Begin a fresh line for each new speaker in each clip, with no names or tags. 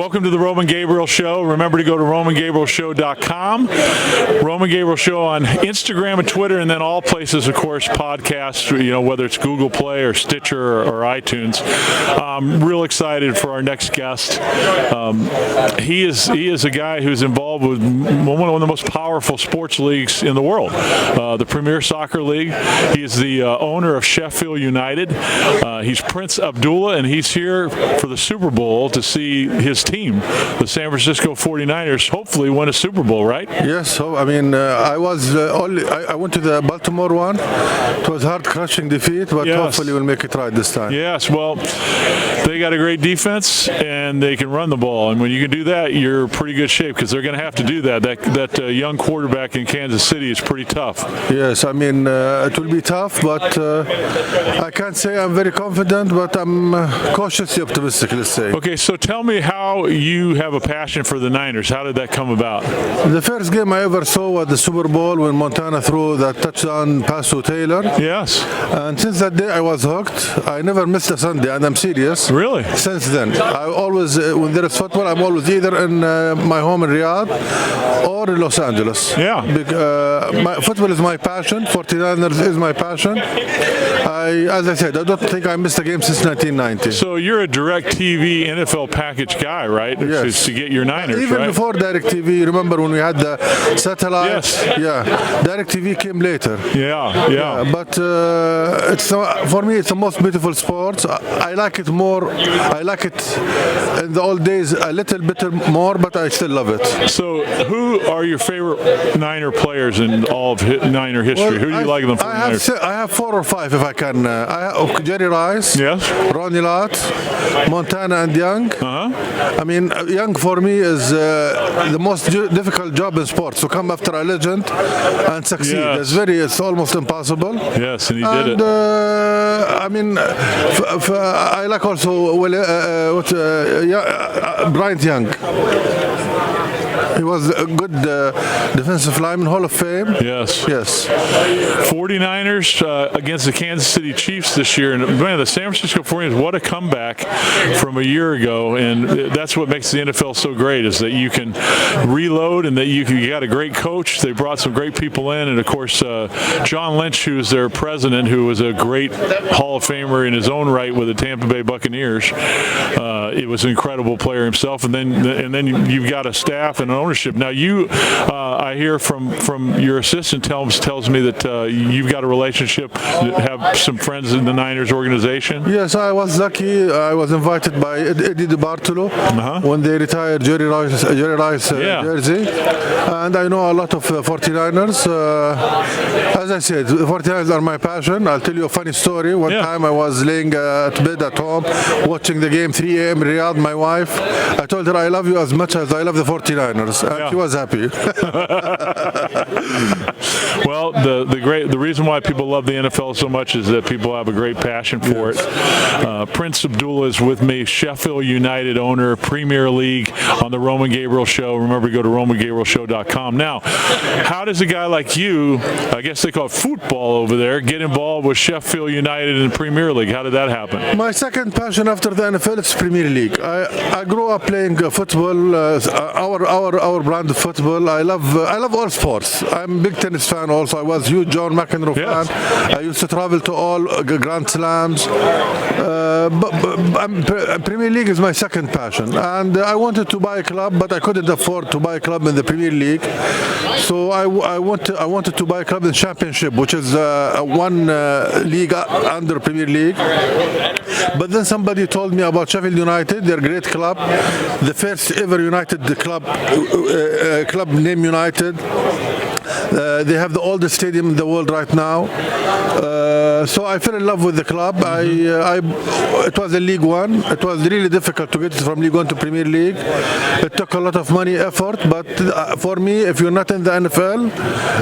Welcome to the Roman Gabriel Show. Remember to go to RomanGabrielShow.com. Roman Gabriel Show on Instagram and Twitter, and then all places, of course, podcasts, whether it's Google Play or Stitcher or iTunes. I'm real excited for our next guest. He is a guy who's involved with one of the most powerful sports leagues in the world, the Premier Soccer League. He is the owner of Sheffield United. He's Prince Abdullah, and he's here for the Super Bowl to see his team, the San Francisco 49ers, hopefully win a Super Bowl, right?
Yes. So, I went to the Baltimore one. It was hard crushing defeat, but hopefully we'll make it right this time.
Yes. Well, they got a great defense, and they can run the ball. And when you can do that, you're in pretty good shape, because they're going to have to do that. That young quarterback in Kansas City is pretty tough.
Yes. It will be tough, but I can't say I'm very confident, but I'm cautiously optimistic, let's say.
Okay, so tell me how you have a passion for the Niners. How did that come about?
The first game I ever saw was the Super Bowl when Montana threw that touchdown pass to Taylor.
Yes.
And since that day, I was hooked. I never missed a Sunday, and I'm serious.
Really?
Since then. I always, when there is football, I'm always either in my home in Riyadh or in Los Angeles.
Yeah.
Football is my passion. 49ers is my passion. As I said, I don't think I missed a game since 1990.
So you're a DirecTV NFL package guy, right?
Yes.
To get your Niners,
even
right?
before DirecTV, remember when we had the satellite?
Yes.
Yeah. DirecTV came later.
Yeah.
But for me, it's the most beautiful sport. I like it more. I like it in the old days a little bit more, but I still love it.
So who are your favorite Niner players in all of Niner history? Who do you like in the 49ers?
I have 4 or 5 if I can. I have Jerry Rice,
yes,
Ronnie Lott, Montana, and Young. Young for me is the most difficult job in sports, to come after a legend and succeed.
Yes.
It's almost impossible.
Yes, and he did it.
I like also Bryant Young. He was a good defensive lineman, Hall of Fame.
Yes. 49ers against the Kansas City Chiefs this year. And man, the San Francisco 49ers, what a comeback from a year ago. And that's what makes the NFL so great, is that you can reload and that you got a great coach. They brought some great people in. And, of course, John Lynch, who's their president, who was a great Hall of Famer in his own right with the Tampa Bay Buccaneers. It was an incredible player himself. And then you've got a staff and an ownership. Now, I hear from your assistant tells me that you've got a relationship, have some friends in the Niners organization.
Yes, I was lucky. I was invited by Eddie DeBartolo when they retired Jerry Rice jersey, and I know a lot of 49ers. As I said, the 49ers are my passion. I'll tell you a funny story. One time I was laying at bed at home watching the game, 3 a.m. in Riyadh. My wife, I told her I love you as much as I love the 49ers. And she was happy.
Well, the reason why people love the NFL so much is that people have a great passion for it. Prince Abdullah is with me, Sheffield United owner, Premier League, on the Roman Gabriel Show. Remember to go to RomanGabrielShow.com. Now, how does a guy like you, I guess they call it football over there, get involved with Sheffield United in the Premier League? How did that happen?
My second passion after the NFL is Premier League. I grew up playing football, our brand of football. I love all sports. I'm a big tennis fan also. I was a huge John McEnroe fan. I used to travel to all Grand Slams. Premier League is my second passion. And I wanted to buy a club, but I couldn't afford to buy a club in the Premier League. So I wanted to buy a club in Championship, which is one league under Premier League. But then somebody told me about Sheffield United. They're a great club. The first ever United club named United. They have the oldest stadium in the world right now. So I fell in love with the club. It was a League One. It was really difficult to get from League One to Premier League. It took a lot of money, effort. But for me, if you're not in the NFL,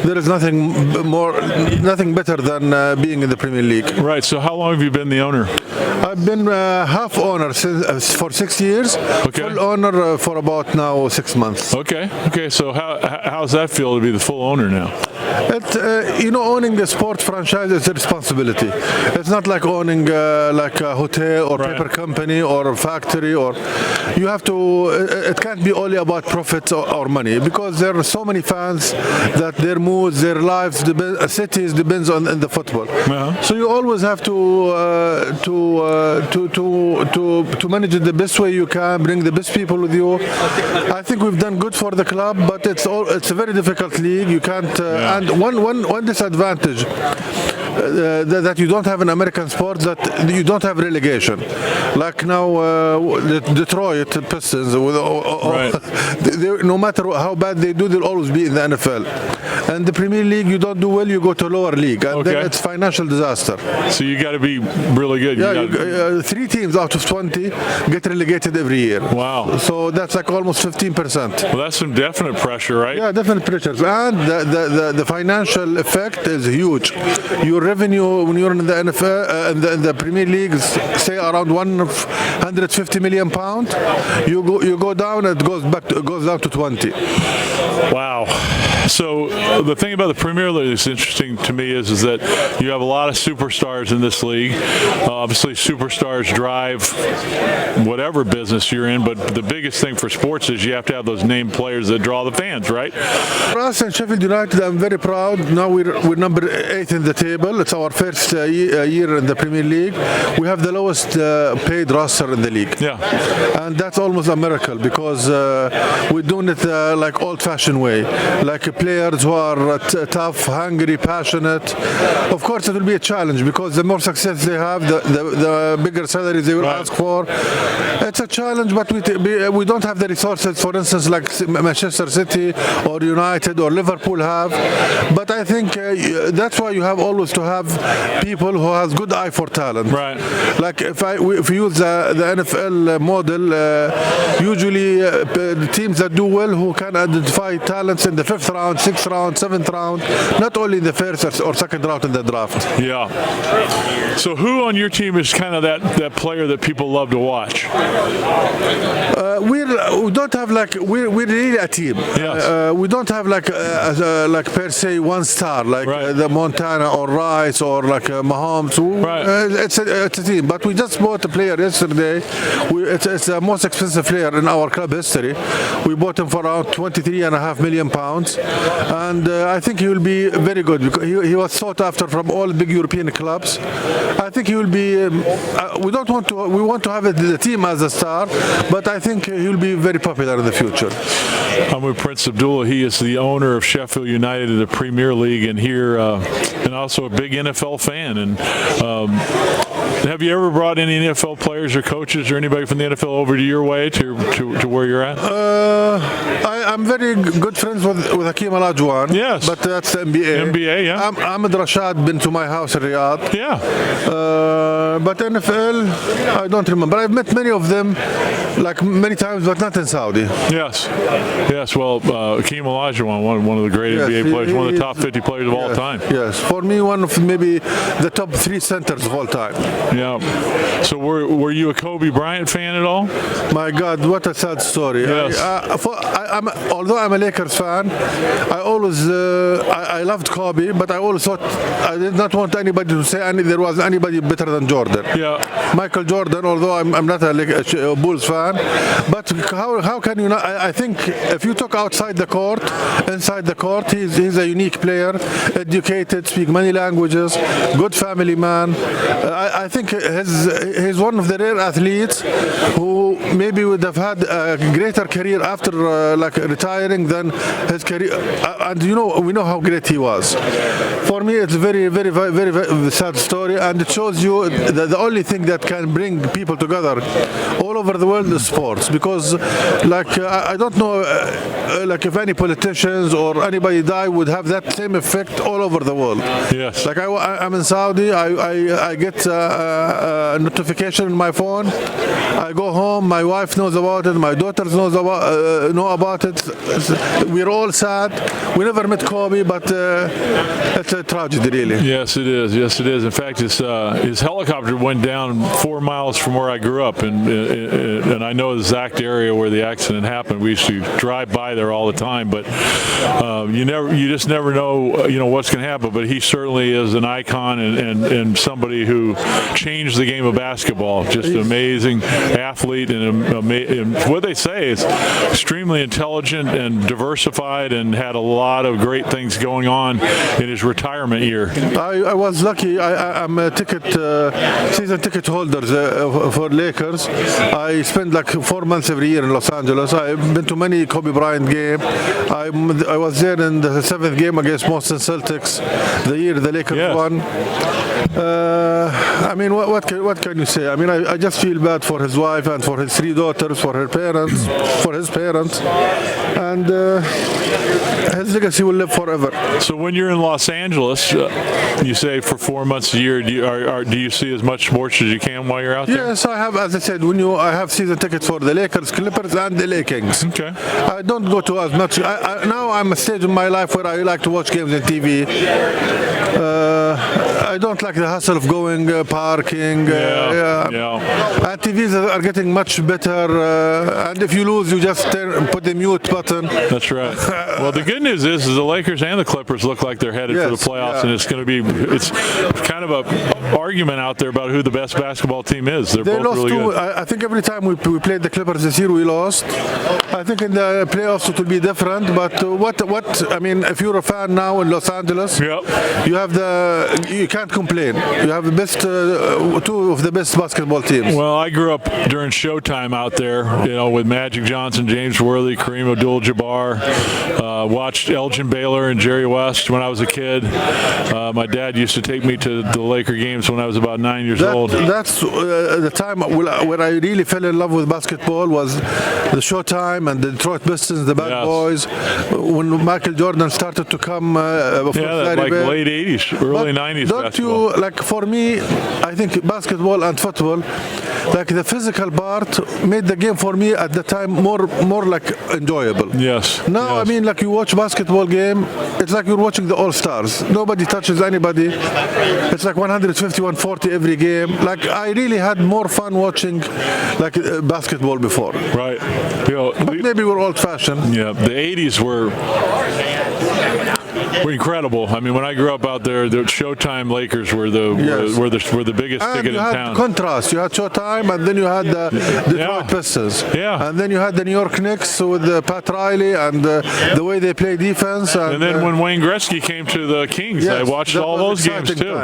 there is nothing better than being in the Premier League.
Right. So how long have you been the owner?
I've been half owner for 6 years.
Okay.
Full owner for about now 6 months.
Okay. So how's that feel to be the full owner now? now?
Owning a sport franchise is a responsibility. It's not like owning like a hotel or paper company or a factory, or you have to. It can't be only about profits or money, because there are so many fans that their moods, their lives, cities depends on the football. So you always have to manage it the best way you can, bring the best people with you. I think we've done good for the club, but it's a very difficult league. You can't. And one disadvantage that you don't have in American sports, that you don't have relegation. Like now, the Detroit Pistons, no matter how bad they do, they'll always be in the NFL. And the Premier League, you don't do well, you go to lower league, and then it's financial disaster.
So you got to be really good.
Yeah, 3 teams out of 20 get relegated every year.
Wow.
So that's like almost 15%.
Well, that's some definite pressure, right?
Yeah, definite pressures, and the financial effect is huge. Your revenue when you're in the NFL, in the Premier League, say around £150 million. You go down, it goes down to 20.
Wow. So the thing about the Premier League that's interesting to me is that you have a lot of superstars in this league. Obviously, superstars drive whatever business you're in, but the biggest thing for sports is you have to have those named players that draw the fans, right?
For us in Sheffield United, I'm very proud. Now we're number 8 in the table. It's our first year in the Premier League. We have the lowest paid roster in the league.
Yeah.
And that's almost a miracle, because we're doing it like old-fashioned way, like players who are tough, hungry, passionate. Of course, it will be a challenge, because the more success they have, the bigger salaries they will ask for. It's a challenge, but we don't have the resources, for instance, like Manchester City or United or Liverpool have. But I think that's why you have always to have people who has good eye for talent.
Right.
Like if we use the NFL model, usually the teams that do well, who can identify talents in the 5th round, 6th round, 7th round, not only in the first or second round in the draft.
Yeah. So who on your team is kind of that player that people love to watch?
We don't have we're really a team.
Yes.
We don't have like per se one star like the Montana or Rice or like Mahomes. It's a team. But we just bought a player yesterday. It's the most expensive player in our club history. We bought him for around £23.5 million, and I think he will be very good, because he was sought after from all big European clubs. I think he will be. We want to have the team as a star, but I think he will be very popular in the future.
I'm with Prince Abdullah. He is the owner of Sheffield United in the Premier League, and here, and also a big NFL fan. And have you ever brought any NFL players or coaches or anybody from the NFL over to your way to where you're at?
I'm very good friends with Hakeem Olajuwon.
Yes.
But that's the NBA.
NBA, yeah.
Ahmed Rashad been to my house in Riyadh.
Yeah.
But NFL, I don't remember. I've met many of them, like many times, but not in Saudi.
Yes. Well, Hakeem Olajuwon, one of the great NBA players, one of the top 50 players of all time.
Yes. For me, one of maybe the top 3 centers of all time.
Yeah. So were you a Kobe Bryant fan at all?
My God, what a sad story.
Yes.
Although I'm a Lakers fan, I always I loved Kobe, but I always thought I did not want anybody to say there was anybody better than Jordan.
Yeah.
Michael Jordan, although I'm not a Bulls fan, but how can you not? I think if you talk outside the court, inside the court, he's a unique player, educated, speak many languages, good family man. I think he's one of the rare athletes who maybe would have had a greater career after like retiring than his career. And we know how great he was. For me, it's a very, very, very, very sad story, and it shows you that the only thing that can bring people together all over the world is sports. Because, I don't know, if any politicians or anybody die would have that same effect all over the world.
Yes.
Like I'm in Saudi, I get notification on my phone. I go home. My wife knows about it. My daughters know about it. We're all sad. We never met Kobe, but it's a tragedy, really.
Yes, it is. Yes, it is. In fact, his helicopter went down 4 miles from where I grew up, and I know the exact area where the accident happened. We used to drive by there all the time, but you just never know, what's going to happen. But he certainly is an icon and somebody who changed the game of basketball. Just an amazing athlete, and what they say is extremely intelligent and diversified, and had a lot of great things going on in his retirement year.
I was lucky. I'm a season ticket holder for Lakers. I spend like 4 months every year in Los Angeles. I've been to many Kobe Bryant games. I was there in the 7th game against Boston Celtics, the year the Lakers won. I mean, what can you say? I mean, I just feel bad for his wife and for his 3 daughters, for his parents, and his legacy will live forever.
So when you're in Los Angeles, you say for 4 months a year, do you see as much sports as you can while you're out there?
Yes, I have. As I said, I have season tickets for the Lakers, Clippers, and the LA Kings.
Okay.
I don't go to as much. Now I'm at a stage in my life where I like to watch games on TV. I don't like the hassle of going parking. And TVs are getting much better. And if you lose, you just put the mute button.
That's right. Well, the good news is the Lakers and the Clippers look like they're headed for the playoffs, and it's kind of a argument out there about who the best basketball team is. They're both
lost
really good.
I think every time we played the Clippers this year, we lost. I think in the playoffs it will be different. But what I mean, if you're a fan now in Los Angeles, you can't complain. You have the best 2 of the best basketball teams.
Well, I grew up during Showtime out there, with Magic Johnson, James Worthy, Kareem Abdul-Jabbar. Watched Elgin Baylor and Jerry West when I was a kid. My dad used to take me to the Laker games when I was about 9 years old.
That's the time where I really fell in love with basketball, was the Showtime and the Detroit Pistons, the Bad Boys, when Michael Jordan started to come.
Like late 80s, early 90s basketball.
Like for me, I think basketball and football, like the physical part made the game for me at the time more like enjoyable.
Yes.
Now, I mean, like you watch basketball game, it's like you're watching the All-Stars. Nobody touches anybody. It's like 150, 140 every game. Like I really had more fun watching like basketball before.
Right.
But maybe we're old-fashioned.
Yeah. The 80s were incredible. I mean, when I grew up out there, the Showtime Lakers were the biggest ticket in town.
Contrast. You had Showtime, and then you had the Detroit Pistons.
Yeah.
And then you had the New York Knicks with Pat Riley and the way they play defense.
And then when Wayne Gretzky came to the Kings, I watched all those games too.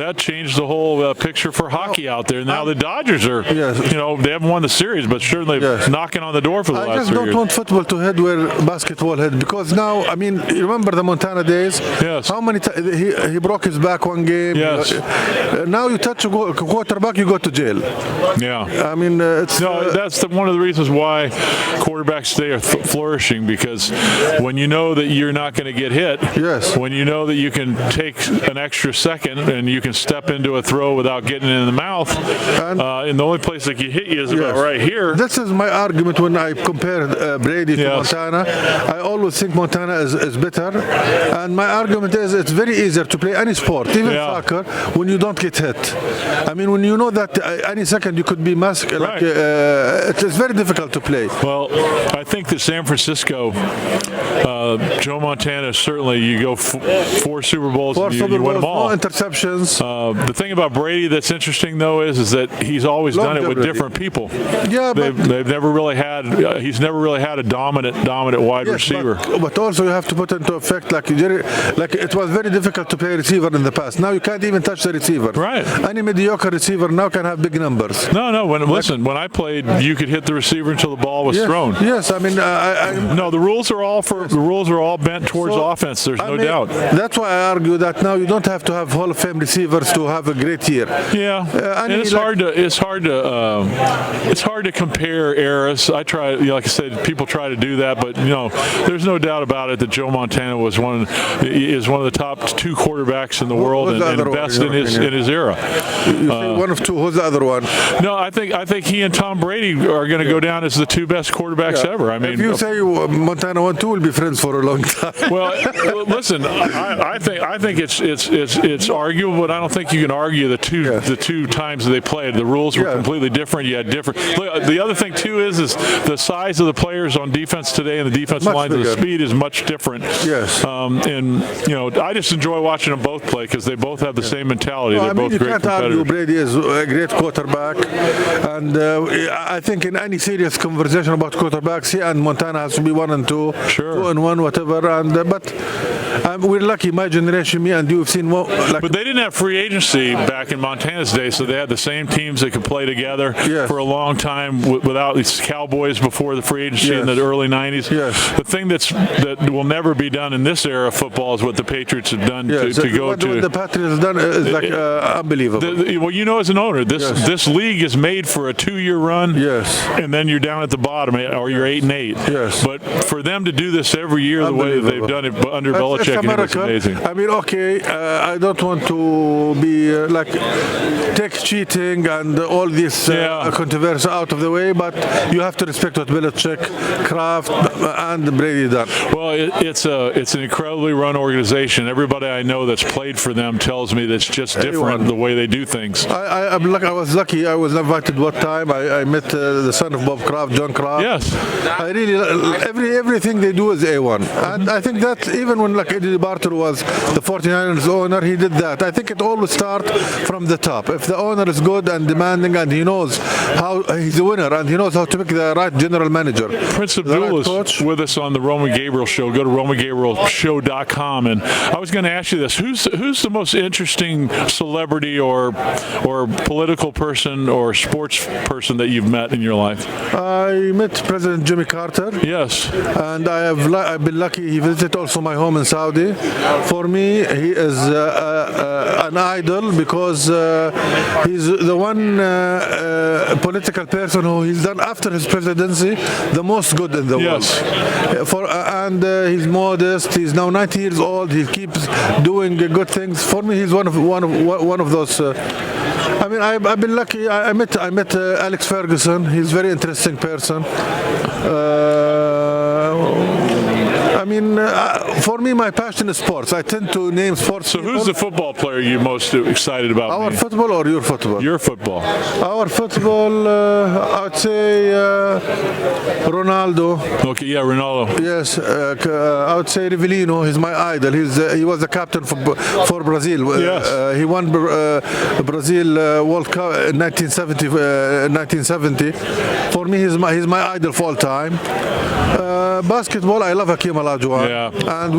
That changed the whole picture for hockey out there. Now the Dodgers are, they haven't won the series, but certainly knocking on the door for the last 3 years.
I just don't want football to head where basketball head, because now, I mean, you remember the Montana days?
Yes.
How many times he broke his back one game?
Yes.
Now you touch a quarterback, you go to jail.
Yeah.
I mean,
that's one of the reasons why quarterbacks today are flourishing, because when you know that you're not going to get hit, when you know that you can take an extra second and you can step into a throw without getting it in the mouth, and the only place that can hit you is about right here.
This is my argument when I compare Brady to Montana. I always think Montana is better, and my argument is it's very easier to play any sport, even soccer, when you don't get hit. I mean, when you know that any second you could be massacred, it's very difficult to play.
Well, I think that San Francisco, Joe Montana, certainly you go 4 Super Bowls and you win them all.
No interceptions.
The thing about Brady that's interesting, though, is that he's always done it with different people.
Yeah,
they've never really had. He's never really had a dominant wide receiver.
But also you have to put into effect like it was very difficult to play receiver in the past. Now you can't even touch the receiver.
Right.
Any mediocre receiver now can have big numbers.
No. When I played, you could hit the receiver until the ball was thrown.
Yes, I mean,
the rules are all bent towards offense. There's no doubt.
That's why I argue that now you don't have to have Hall of Fame receivers to have a great year.
Yeah, and it's hard to compare eras. I try, like I said, people try to do that, but there's no doubt about it that Joe Montana was one is one of the top 2 quarterbacks in the world and best in his era.
You say one of two. Who's the other one?
No, I think he and Tom Brady are going to go down as the 2 best quarterbacks ever. I mean,
if you say Montana 1-2, we'll be friends for a long time.
Well, listen, I think it's arguable, but I don't think you can argue the two times that they played. The rules were completely different. You had different. The other thing too is the size of the players on defense today and the defensive lines. The speed is much different.
Yes.
And I just enjoy watching them both play because they both have the same mentality. They're both great competitors.
You can't argue Brady is a great quarterback, and I think in any serious conversation about quarterbacks, he and Montana has to be 1 and 2,
sure.
2 and 1, whatever. And but we're lucky. My generation, me and you, have seen more.
But they didn't have free agency back in Montana's day, so they had the same teams that could play together for a long time without these Cowboys before the free agency in the early 90s.
Yes.
The thing that will never be done in this era of football is what the Patriots have done to go to.
What the Patriots have done is unbelievable.
As an owner, this league is made for a 2-year run, and then you're down at the bottom, or you're 8-8.
Yes.
But for them to do this every year the way that they've done it under Belichick, it's amazing.
I mean, I don't want to be take cheating and all this controversy out of the way, but you have to respect what Belichick, Kraft, and Brady done.
Well, it's an incredibly run organization. Everybody I know that's played for them tells me that's just different the way they do things.
I was lucky. I was invited one time. I met the son of Bob Kraft, John Kraft.
Yes.
I really everything they do is A1, and I think that even when Eddie Barter was the 49ers owner, he did that. I think it always starts from the top. If the owner is good and demanding, and he knows how he's a winner, and he knows how to pick the right general manager.
Prince Abdul is with us on the Roman Gabriel Show. Go to RomanGabrielShow.com, and I was going to ask you this: who's the most interesting celebrity or political person or sports person that you've met in your life?
I met President Jimmy Carter.
Yes.
And I've been lucky. He visited also my home in Saudi. For me, he is an idol because he's the one political person who he's done after his presidency the most good in the world. And he's modest. He's now 90 years old. He keeps doing good things. For me, he's one of those. I mean, I've been lucky. I met Alex Ferguson. He's a very interesting person. For me, my passion is sports. I tend to name sports.
So who's the football player you're most excited about?
Our football or your football?
Your football.
Our football, I'd say Ronaldo.
Okay, Ronaldo.
Yes, I would say Rivellino. He's my idol. He was the captain for Brazil.
Yes.
He won Brazil World Cup in 1970. For me, he's my idol for all time. Basketball, I love Hakeem Olajuwon. And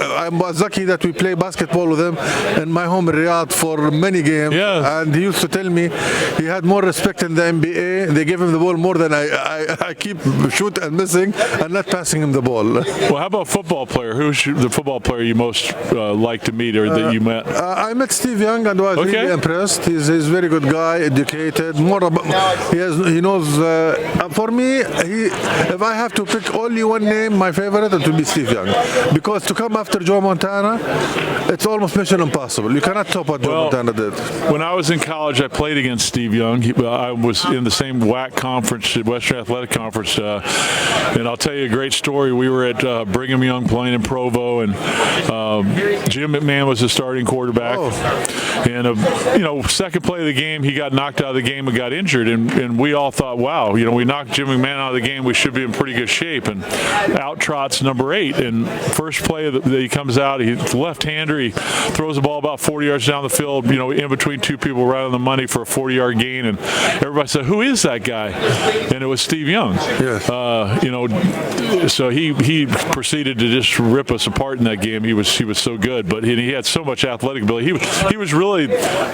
I was lucky that we play basketball with him in my home in Riyadh for many games. And he used to tell me he had more respect in the NBA. They gave him the ball more than I keep shooting and missing and not passing him the ball.
Well, how about football player? Who's the football player you most like to meet or that you met?
I met Steve Young and was really impressed. He's a very good guy, educated. He knows. For me, if I have to pick only one name, my favorite, it will be Steve Young. Because to come after Joe Montana, it's almost mission impossible. You cannot top what Joe Montana did.
When I was in college, I played against Steve Young. I was in the same WAC conference, Western Athletic Conference, and I'll tell you a great story. We were at Brigham Young playing in Provo, and Jim McMahon was the starting quarterback. And second play of the game, he got knocked out of the game and got injured, and we all thought, wow, we knocked Jim McMahon out of the game. We should be in pretty good shape. And out trots number 8, and first play that he comes out, he's left-hander. He throws the ball about 40 yards down the field, in between two people right on the money for a 40-yard gain, and everybody said, "Who is that guy?" And it was Steve Young.
Yes.
So he proceeded to just rip us apart in that game. He was so good, but he had so much athletic ability. He was really,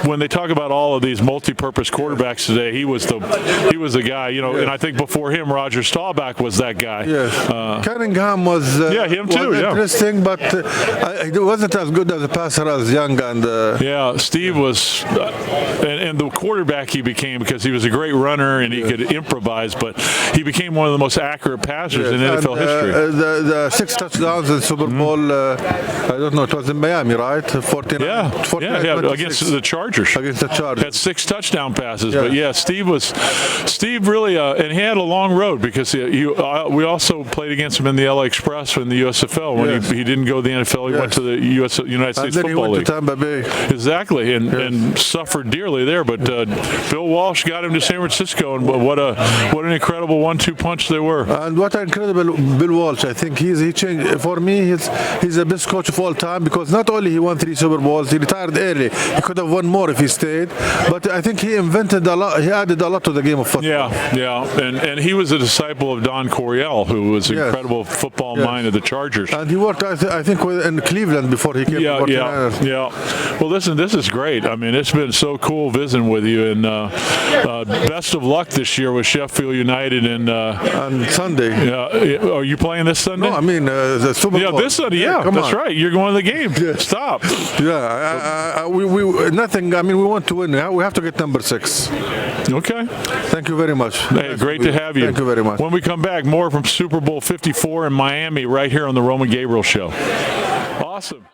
when they talk about all of these multi-purpose quarterbacks today, he was the guy. And I think before him, Roger Staubach was that guy.
Yes. Can Cunningham was
him too,
was
yeah.
interesting, but he wasn't as good as a passer as Young and.
Yeah, Steve was, and the quarterback he became, because he was a great runner and he could improvise, but he became one of the most accurate passers in NFL history.
The 6 touchdowns in Super Bowl, I don't know, it was in Miami, right? 49,
Yeah,
26.
against the Chargers.
Against the Chargers.
Had 6 touchdown passes,
Yeah.
but yeah, Steve really, and he had a long road because we also played against him in the LA Express in the USFL when
Yes.
he didn't go to the NFL. He went to the United States
And then he
Football
went
League.
to Tampa Bay.
Exactly, and suffered dearly there. But Bill Walsh got him to San Francisco, and what an incredible 1-2 punch they were.
And what an incredible Bill Walsh. I think he changed. For me, he's the best coach of all time because not only he won 3 Super Bowls, he retired early. He could have won more if he stayed. But I think he invented a lot. He added a lot to the game of football.
Yeah, and he was a disciple of Don Coryell, who was an incredible football mind of the Chargers.
And he worked, I think, in Cleveland before he came to 49ers.
Yeah. Well, listen, this is great. I mean, it's been so cool visiting with you, and best of luck this year with Sheffield United. And
on Sunday.
Are you playing this Sunday?
No, I mean the Super Bowl.
Yeah, this Sunday. Yeah, that's right. You're going to the game. Stop.
Yeah, we nothing. I mean, we want to win. We have to get number 6.
Okay.
Thank you very much.
Hey, great to have you.
Thank you very much.
When we come back, more from Super Bowl 54 in Miami right here on the Roman Gabriel Show. Awesome.